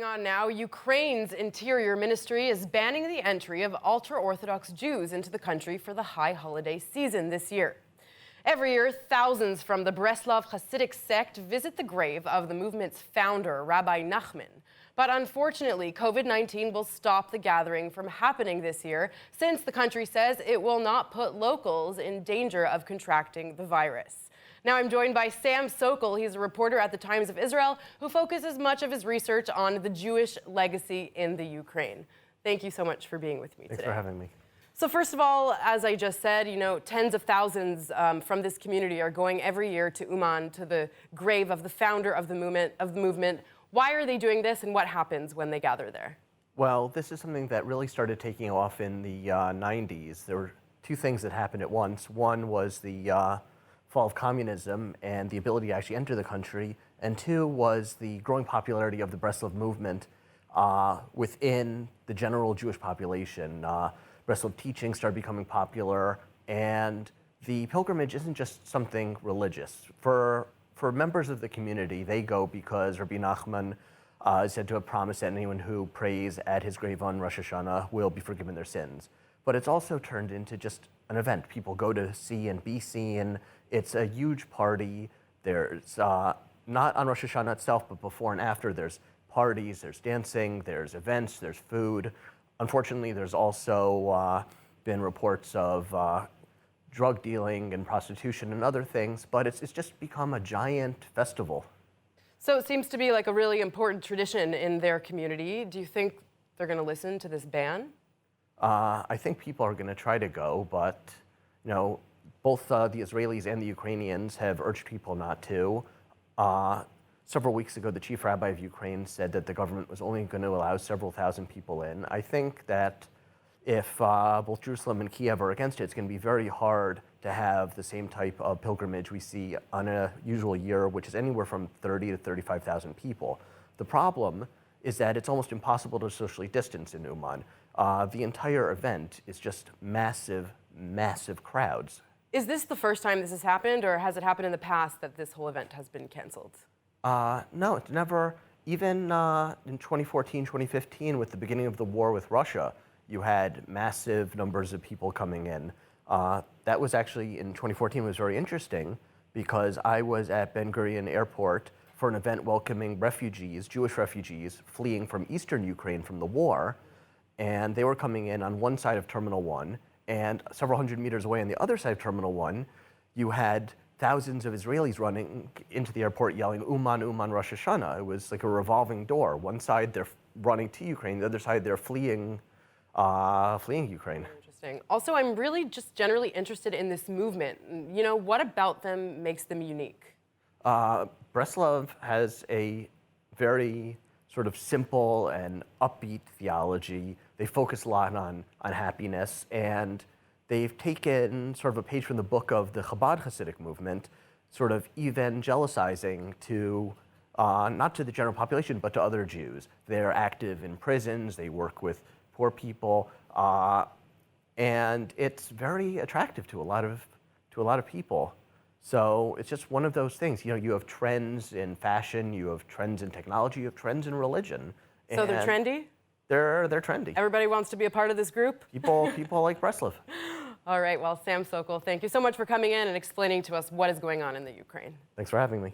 on now, Ukraine's interior ministry is banning the entry of ultra-Orthodox Jews into the country for the high holiday season this year. Every year, thousands from the Breslov Hassidic sect visit the grave of the movement's founder, Rabbi Nachman. But unfortunately, COVID-19 will stop the gathering from happening this year, since the country says it will not put locals in danger of contracting the virus. Now I'm joined by Sam Sokol. He's a reporter at the Times of Israel who focuses much of his research on the Jewish legacy in the Ukraine. Thank you so much for being with me today. Thanks for having me. So first of all, as I just said, tens of thousands from this community are going every year to Uman, to the grave of the founder of the movement. Why are they doing this, and what happens when they gather there? Well, this is something that really started taking off in the 90s. There were two things that happened at once. One was the fall of communism and the ability to actually enter the country, and two was the growing popularity of the Breslov movement within the general Jewish population. Breslov teaching started becoming popular, and the pilgrimage isn't just something religious. For members of the community, they go because Rabbi Nachman is said to have promised that anyone who prays at his grave on Rosh Hashanah will be forgiven their sins. But it's also turned into just an event. People go to see and be seen. It's a huge party. There's, not on Rosh Hashanah itself, but before and after, there's parties, there's dancing, there's events, there's food. Unfortunately, there's also been reports of drug dealing and prostitution and other things, but it's just become a giant festival. So it seems to be like a really important tradition in their community. Do you think they're going to listen to this ban? I think people are going to try to go, but both the Israelis and the Ukrainians have urged people not to. Several weeks ago, the chief rabbi of Ukraine said that the government was only going to allow several thousand people in. I think that if both Jerusalem and Kiev are against it, it's going to be very hard to have the same type of pilgrimage we see on a usual year, which is anywhere from 30 to 35,000 people. The problem is that it's almost impossible to socially distance in Uman. The entire event is just massive, massive crowds. Is this the first time this has happened, or has it happened in the past that this whole event has been canceled? No, it's never. Even in 2014, 2015, with the beginning of the war with Russia, you had massive numbers of people coming in. That was actually, in 2014, was very interesting because I was at Ben Gurion Airport for an event welcoming refugees, Jewish refugees, fleeing from eastern Ukraine from the war. And they were coming in on one side of Terminal 1, and several hundred meters away on the other side of Terminal 1, you had thousands of Israelis running into the airport yelling, Uman, Uman, Rosh Hashanah. It was like a revolving door. One side, they're running to Ukraine. The other side, they're fleeing Ukraine. Interesting. Also, I'm really just generally interested in this movement. What about them makes them unique? Breslov has a very sort of simple and upbeat theology. They focus a lot on happiness, and they've taken sort of a page from the book of the Chabad Hassidic movement, sort of evangelicizing to, not to the general population, but to other Jews. They're active in prisons, they work with poor people, and it's very attractive to a lot of people. So it's just one of those things. You have trends in fashion, you have trends in technology, you have trends in religion. So they're trendy? They're trendy. Everybody wants to be a part of this group? People like Breslov. All right, well, Sam Sokol, thank you so much for coming in and explaining to us what is going on in the Ukraine. Thanks for having me.